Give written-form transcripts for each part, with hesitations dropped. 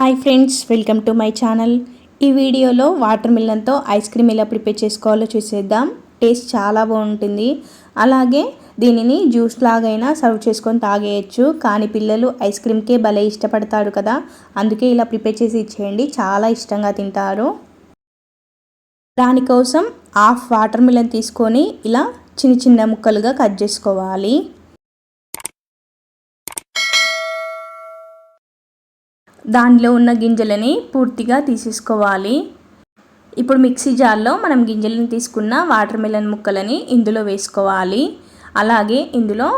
Hi friends, welcome to my channel. ఈ వీడియోలో water మిలన్తో ice cream ఎలా ప్రిపేర్ చేసుకోవాలో చూసేద్దాం. టేస్ట్ చాలా బాగుంటుంది. అలాగే దీనిని జ్యూస్ లాగైనా సర్వ్ చేసుకొని తాగేయచ్చు. కానీ పిల్లలు ఐస్ క్రీమ్కే భలే ఇష్టపడతారు కదా, అందుకే ఇలా ప్రిపేర్ చేసి ఇచ్చేయండి, చాలా ఇష్టంగా తింటారు. దానికోసం హాఫ్ వాటర్ మిలన్ తీసుకొని ఇలా చిన్న చిన్న ముక్కలుగా కట్ చేసుకోవాలి. దానిలో ఉన్న గింజలని పూర్తిగా తీసేసుకోవాలి. ఇప్పుడు మిక్సీ జార్లో మనం గింజలను తీసుకున్న వాటర్ మిలన్ ముక్కలని ఇందులో వేసుకోవాలి. అలాగే ఇందులో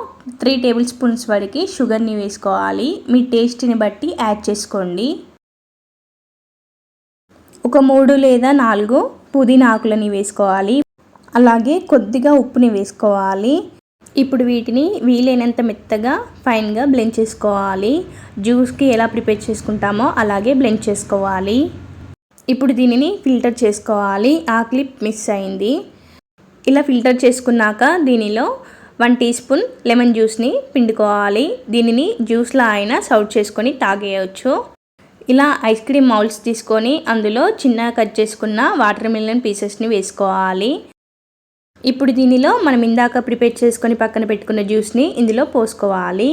3 టేబుల్ స్పూన్స్ వరకు షుగర్ని వేసుకోవాలి. మీ టేస్ట్ని బట్టి యాడ్ చేసుకోండి. ఒక 3 లేదా 4 పుదీనా ఆకులని వేసుకోవాలి. అలాగే కొద్దిగా ఉప్పుని వేసుకోవాలి. ఇప్పుడు వీటిని వీలైనంత మెత్తగా ఫైన్గా బ్లెండ్ చేసుకోవాలి. జ్యూస్కి ఎలా ప్రిపేర్ చేసుకుంటామో అలాగే బ్లెండ్ చేసుకోవాలి. ఇప్పుడు దీనిని ఫిల్టర్ చేసుకోవాలి. ఆ క్లిప్ మిస్ అయింది. ఇలా ఫిల్టర్ చేసుకున్నాక దీనిలో 1 టీ స్పూన్ లెమన్ జ్యూస్ని పిండుకోవాలి. దీనిని జ్యూస్లా అయినా సర్వ్ చేసుకొని తాగేయచ్చు. ఇలా ఐస్ క్రీమ్ మౌల్డ్స్ తీసుకొని అందులో చిన్నగా కట్ చేసుకున్న వాటర్ మిలన్ పీసెస్ని వేసుకోవాలి. ఇప్పుడు దీనిలో మనం ఇందాక ప్రిపేర్ చేసుకొని పక్కన పెట్టుకున్న జ్యూస్ని ఇందులో పోసుకోవాలి.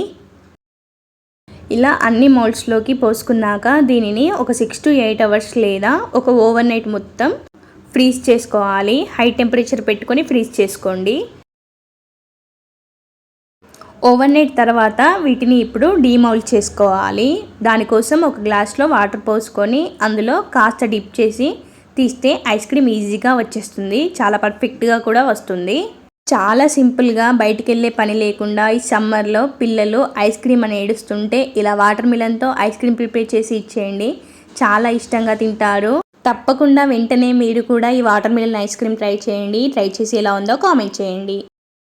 ఇలా అన్ని మౌల్డ్స్లోకి పోసుకున్నాక దీనిని ఒక 6 to 8 అవర్స్ లేదా ఒక ఓవర్ నైట్ మొత్తం ఫ్రీజ్ చేసుకోవాలి. హై టెంపరేచర్ పెట్టుకొని ఫ్రీజ్ చేసుకోండి. ఓవర్ నైట్ తర్వాత వీటిని ఇప్పుడు డీమౌల్డ్ చేసుకోవాలి. దానికోసం ఒక గ్లాస్లో వాటర్ పోసుకొని అందులో కాస్త డిప్ చేసి తీస్తే ఐస్ క్రీమ్ ఈజీగా వచ్చేస్తుంది. చాలా పర్ఫెక్ట్గా కూడా వస్తుంది. చాలా సింపుల్గా బయటికి వెళ్ళే పని లేకుండా ఈ సమ్మర్లో పిల్లలు ఐస్ క్రీమ్ అని ఏడుస్తుంటే ఇలా వాటర్ మిలన్తో ఐస్ క్రీమ్ ప్రిపేర్ చేసి ఇచ్చేయండి, చాలా ఇష్టంగా తింటారు. తప్పకుండా వెంటనే మీరు కూడా ఈ water melon ice cream try చేయండి. ట్రై చేసి ఎలా ఉందో కామెంట్ చేయండి.